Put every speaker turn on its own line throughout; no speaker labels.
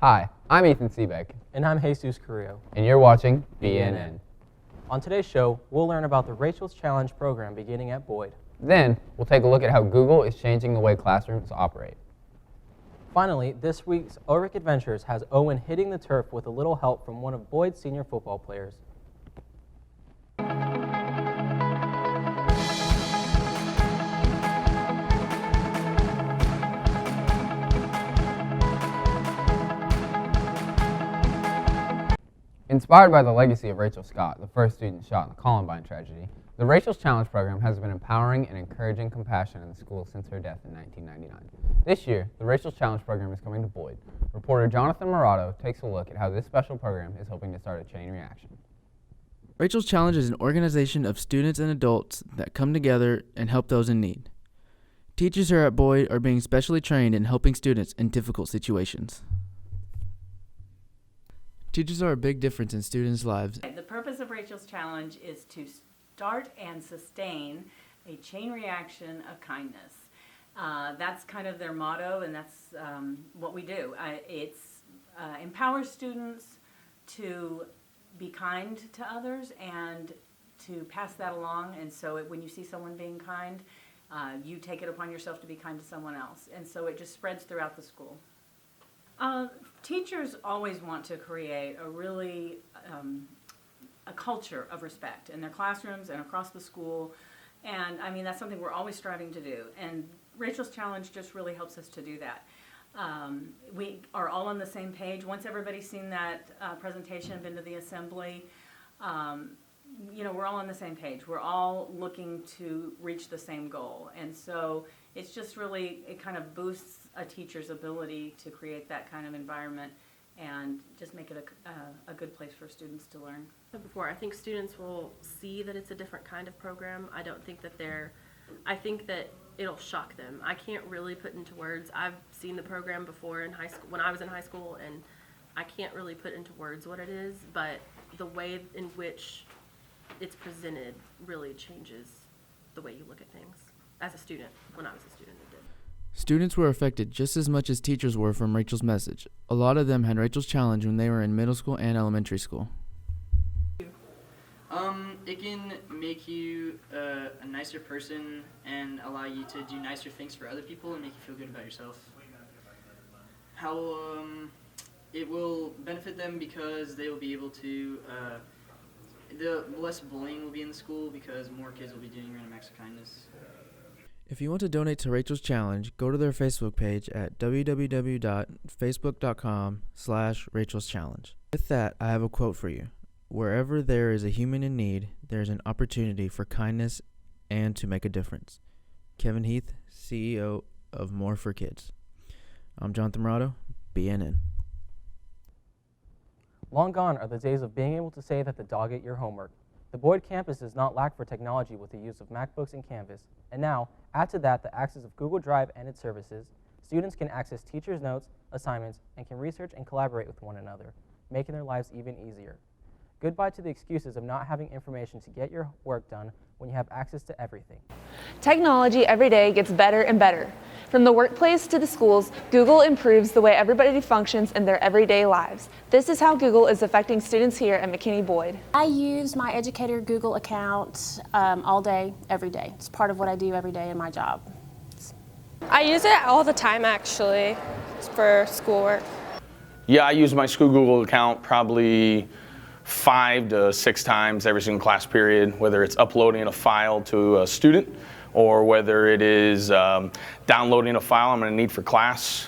Hi, I'm Ethan Seebeck,
And I'm Jesus Carrillo.
and you're watching BNN.
On today's show, we'll learn about the Rachel's Challenge program beginning at Boyd.
Then, we'll take a look at how Google is changing the way classrooms operate.
Finally, this week's Ulrich Adventures has Owen hitting the turf with a little help from one of Boyd's senior football players.
Inspired by the legacy of Rachel Scott, the first student shot in the Columbine tragedy, the Rachel's Challenge program has been empowering and encouraging compassion in the school since her death in 1999. This year, the Rachel's Challenge program is coming to Boyd. Reporter Jonathan Morato takes a look at how this special program is hoping to start a chain reaction.
Rachel's Challenge is an organization of students and adults that come together and help those in need. Teachers here at Boyd are being specially trained in helping students in difficult situations. Teachers are a big difference in students' lives.
The purpose of Rachel's Challenge is to start and sustain a chain reaction of kindness. That's kind of their motto, and that's what we do. It empowers students to be kind to others and to pass that along. And so when you see someone being kind, you take it upon yourself to be kind to someone else. And so it just spreads throughout the school. Teachers always want to create a really a culture of respect in their classrooms and across the school, and I mean that's something we're always striving to do, and Rachel's Challenge just really helps us to do that. We are all on the same page. Once everybody's seen that presentation, been to the assembly, we're all on the same page. We're all looking to reach the same goal, and so it's just really, it kind of boosts a teacher's ability to create that kind of environment and just make it a good place for students to learn.
Before, I think students will see that it's a different kind of program. I don't think that I think that it'll shock them. I can't really put into words. I've seen the program before in high school, when I was in high school, and I can't really put into words what it is, but the way in which it's presented really changes the way you look at things. As a student, when I was a student, it did.
Students were affected just as much as teachers were from Rachel's message. A lot of them had Rachel's Challenge when they were in middle school and elementary school.
It can make you a nicer person and allow you to do nicer things for other people and make you feel good about yourself. How it will benefit them because they will be able to, the less bullying will be in the school because more kids will be doing random acts of kindness.
If you want to donate to Rachel's Challenge, go to their Facebook page at www.facebook.com/Rachel's Challenge. With that, I have a quote for you. Wherever there is a human in need, there is an opportunity for kindness and to make a difference. Kevin Heath, CEO of More for Kids. I'm Jonathan Morato, BNN.
Long gone are the days of being able to say that the dog ate your homework. The Boyd campus does not lack for technology with the use of MacBooks and Canvas. And now, add to that the access of Google Drive and its services, students can access teachers' notes, assignments, and can research and collaborate with one another, making their lives even easier. Goodbye to the excuses of not having information to get your work done when you have access to everything.
Technology every day gets better and better. From the workplace to the schools, Google improves the way everybody functions in their everyday lives. This is how Google is affecting students here at McKinney-Boyd.
I use my Educator Google account all day, every day. It's part of what I do every day in my job.
I use it all the time actually for schoolwork.
Yeah, I use my school Google account probably 5 to 6 times every single class period, whether it's uploading a file to a student or whether it is downloading a file I'm going to need for class.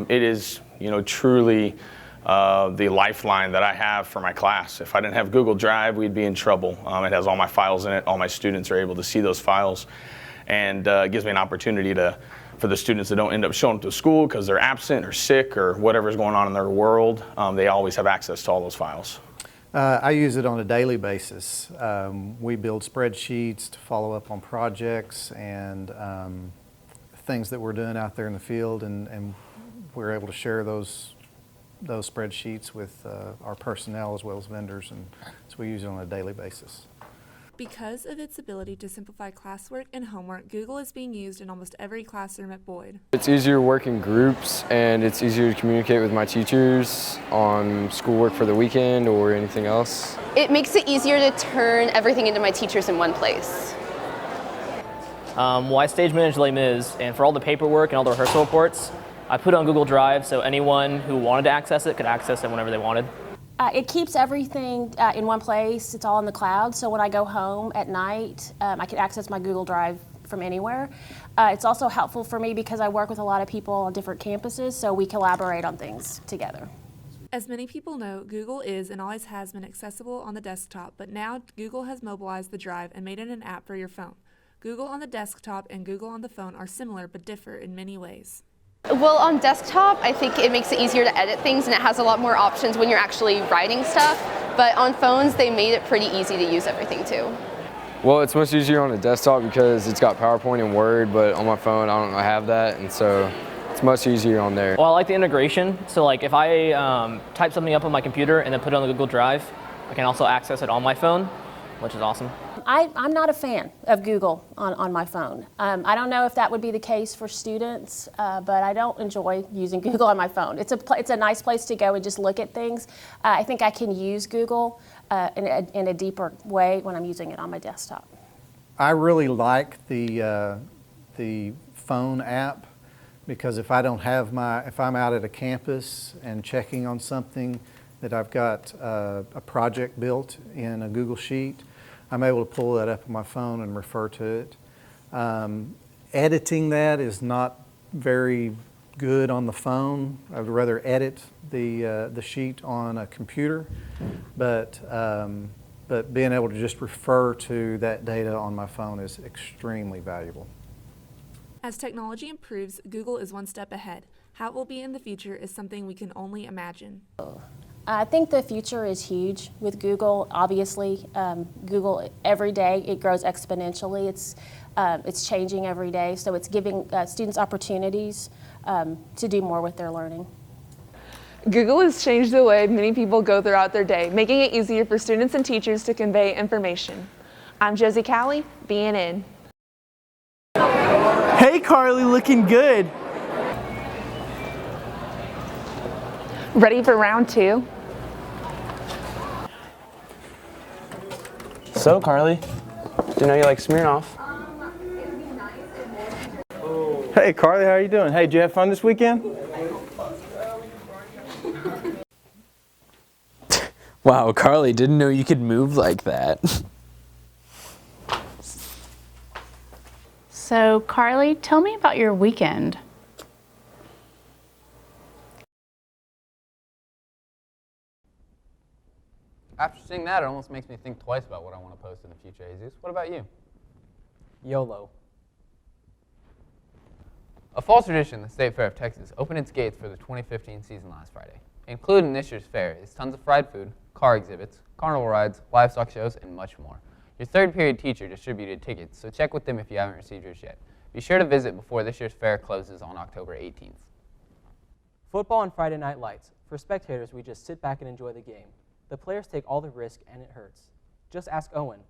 It is, truly the lifeline that I have for my class. If I didn't have Google Drive, we'd be in trouble. It has all my files in it. All my students are able to see those files, and it gives me an opportunity for the students that don't end up showing up to school because they're absent or sick or whatever's going on in their world, they always have access to all those files.
I use it on a daily basis. We build spreadsheets to follow up on projects and things that we're doing out there in the field, and we're able to share those spreadsheets with our personnel as well as vendors, and so we use it on a daily basis.
Because of its ability to simplify classwork and homework, Google is being used in almost every classroom at Boyd.
It's easier to work in groups, and it's easier to communicate with my teachers on schoolwork for the weekend or anything else.
It makes it easier to turn everything into my teachers in one place.
Well, I stage manage Les Mis, and for all the paperwork and all the rehearsal reports, I put it on Google Drive so anyone who wanted to access it could access it whenever they wanted.
It keeps everything in one place. It's all in the cloud, so when I go home at night, I can access my Google Drive from anywhere. It's also helpful for me because I work with a lot of people on different campuses, so we collaborate on things together.
As many people know, Google is and always has been accessible on the desktop, but now Google has mobilized the Drive and made it an app for your phone. Google on the desktop and Google on the phone are similar but differ in many ways.
Well, on desktop, I think it makes it easier to edit things and it has a lot more options when you're actually writing stuff. But on phones, they made it pretty easy to use everything too.
Well, it's much easier on the desktop because it's got PowerPoint and Word, but on my phone, I don't have that, and so it's much easier on there.
Well, I like the integration. So like if I type something up on my computer and then put it on the Google Drive, I can also access it on my phone, which is awesome.
I'm not a fan of Google on my phone. I don't know if that would be the case for students, but I don't enjoy using Google on my phone. It's a nice place to go and just look at things. I think I can use Google in a deeper way when I'm using it on my desktop.
I really like the phone app because if I'm out at a campus and checking on something that I've got a project built in a Google Sheet, I'm able to pull that up on my phone and refer to it. Editing that is not very good on the phone. I would rather edit the sheet on a computer, but being able to just refer to that data on my phone is extremely valuable.
As technology improves, Google is one step ahead. How it will be in the future is something we can only imagine.
I think the future is huge with Google. Obviously, Google every day it grows exponentially. It's changing every day, so it's giving students opportunities to do more with their learning.
Google has changed the way many people go throughout their day, making it easier for students and teachers to convey information. I'm Josie Cowley, BNN.
Hey Carly, looking good.
Ready for round two?
So Carly, do you know you like Smirnoff?
Hey Carly, how are you doing? Hey, did you have fun this weekend?
Wow, Carly, didn't know you could move like that.
So Carly, tell me about your weekend.
After seeing that, it almost makes me think twice about what I want to post in the future, Jesus. What about you?
YOLO.
A fall tradition, the State Fair of Texas, opened its gates for the 2015 season last Friday. Included in this year's fair is tons of fried food, car exhibits, carnival rides, livestock shows, and much more. Your third period teacher distributed tickets, so check with them if you haven't received yours yet. Be sure to visit before this year's fair closes on October 18th.
Football on Friday Night Lights. For spectators, we just sit back and enjoy the game. The players take all the risk and it hurts. Just ask Owen.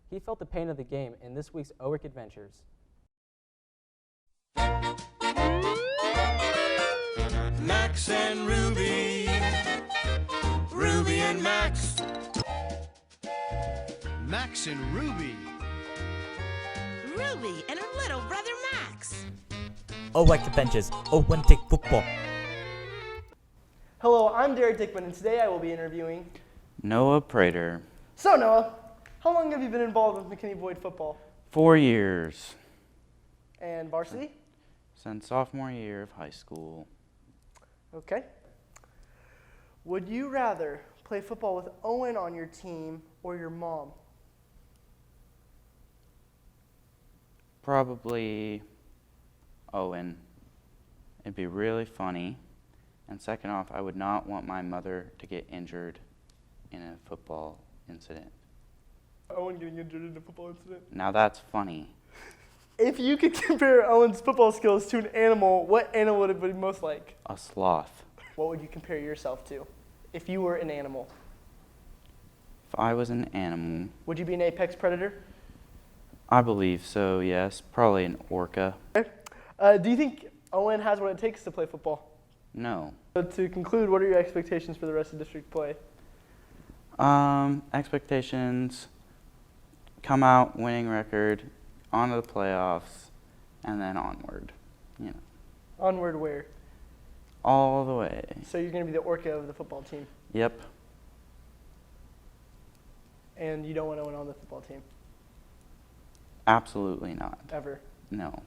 He felt the pain of the game in this week's OWIC Adventures.
Max and Ruby, Ruby and Max. Max and Ruby.
Ruby and her little brother Max.
OWIC Adventures, Olympic football.
Hello, I'm Derek Dickman, and today I will be interviewing
Noah Prater.
So Noah, how long have you been involved with McKinney Boyd football?
4 years.
And varsity?
Since sophomore year of high school.
Okay. Would you rather play football with Owen on your team or your mom?
Probably Owen. It'd be really funny. And second off, I would not want my mother to get injured in a football incident.
Owen getting injured in a football incident?
Now that's funny.
If you could compare Owen's football skills to an animal, what animal would it be most like?
A sloth.
What would you compare yourself to if you were an animal?
If I was an animal,
Would you be an apex predator?
I believe so, yes. Probably an orca.
Do you think Owen has what it takes to play football?
No.
So to conclude, what are your expectations for the rest of district play?
Expectations, come out, winning record, on to the playoffs, and then onward, you know.
Onward where?
All the way.
So you're going to be the orca of the football team,
Yep.
and you don't want Owen on the football team,
Absolutely not.
ever.
No.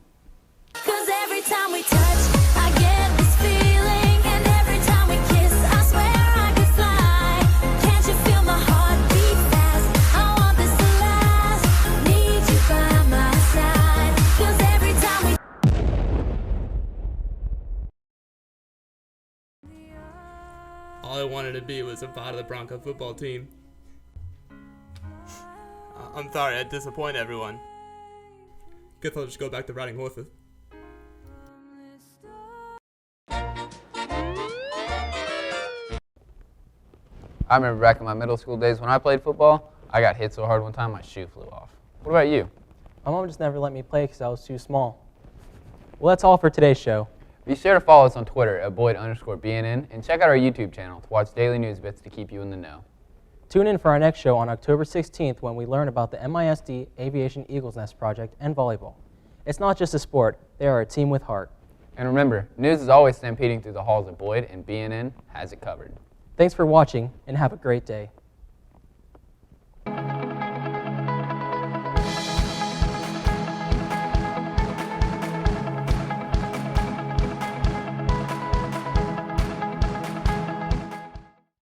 'Cause every time we touch, I get this feeling. And every time we kiss, I swear I could fly. Can't you feel my heart beat fast? I want this to last. Need you by my side. 'Cause every time we
All I wanted to be was a part of the Bronco football team. I'm sorry I disappoint everyone. Guess I'll just go back to riding horses.
I remember back in my middle school days when I played football, I got hit so hard one time my shoe flew off. What about you?
My mom just never let me play because I was too small. Well, that's all for today's show.
Be sure to follow us on Twitter at Boyd_BNN and check out our YouTube channel to watch daily news bits to keep you in the know.
Tune in for our next show on October 16th when we learn about the MISD Aviation Eagles Nest Project and volleyball. It's not just a sport, they are a team with heart.
And remember, news is always stampeding through the halls of Boyd, and BNN has it covered.
Thanks for watching, and have a great day.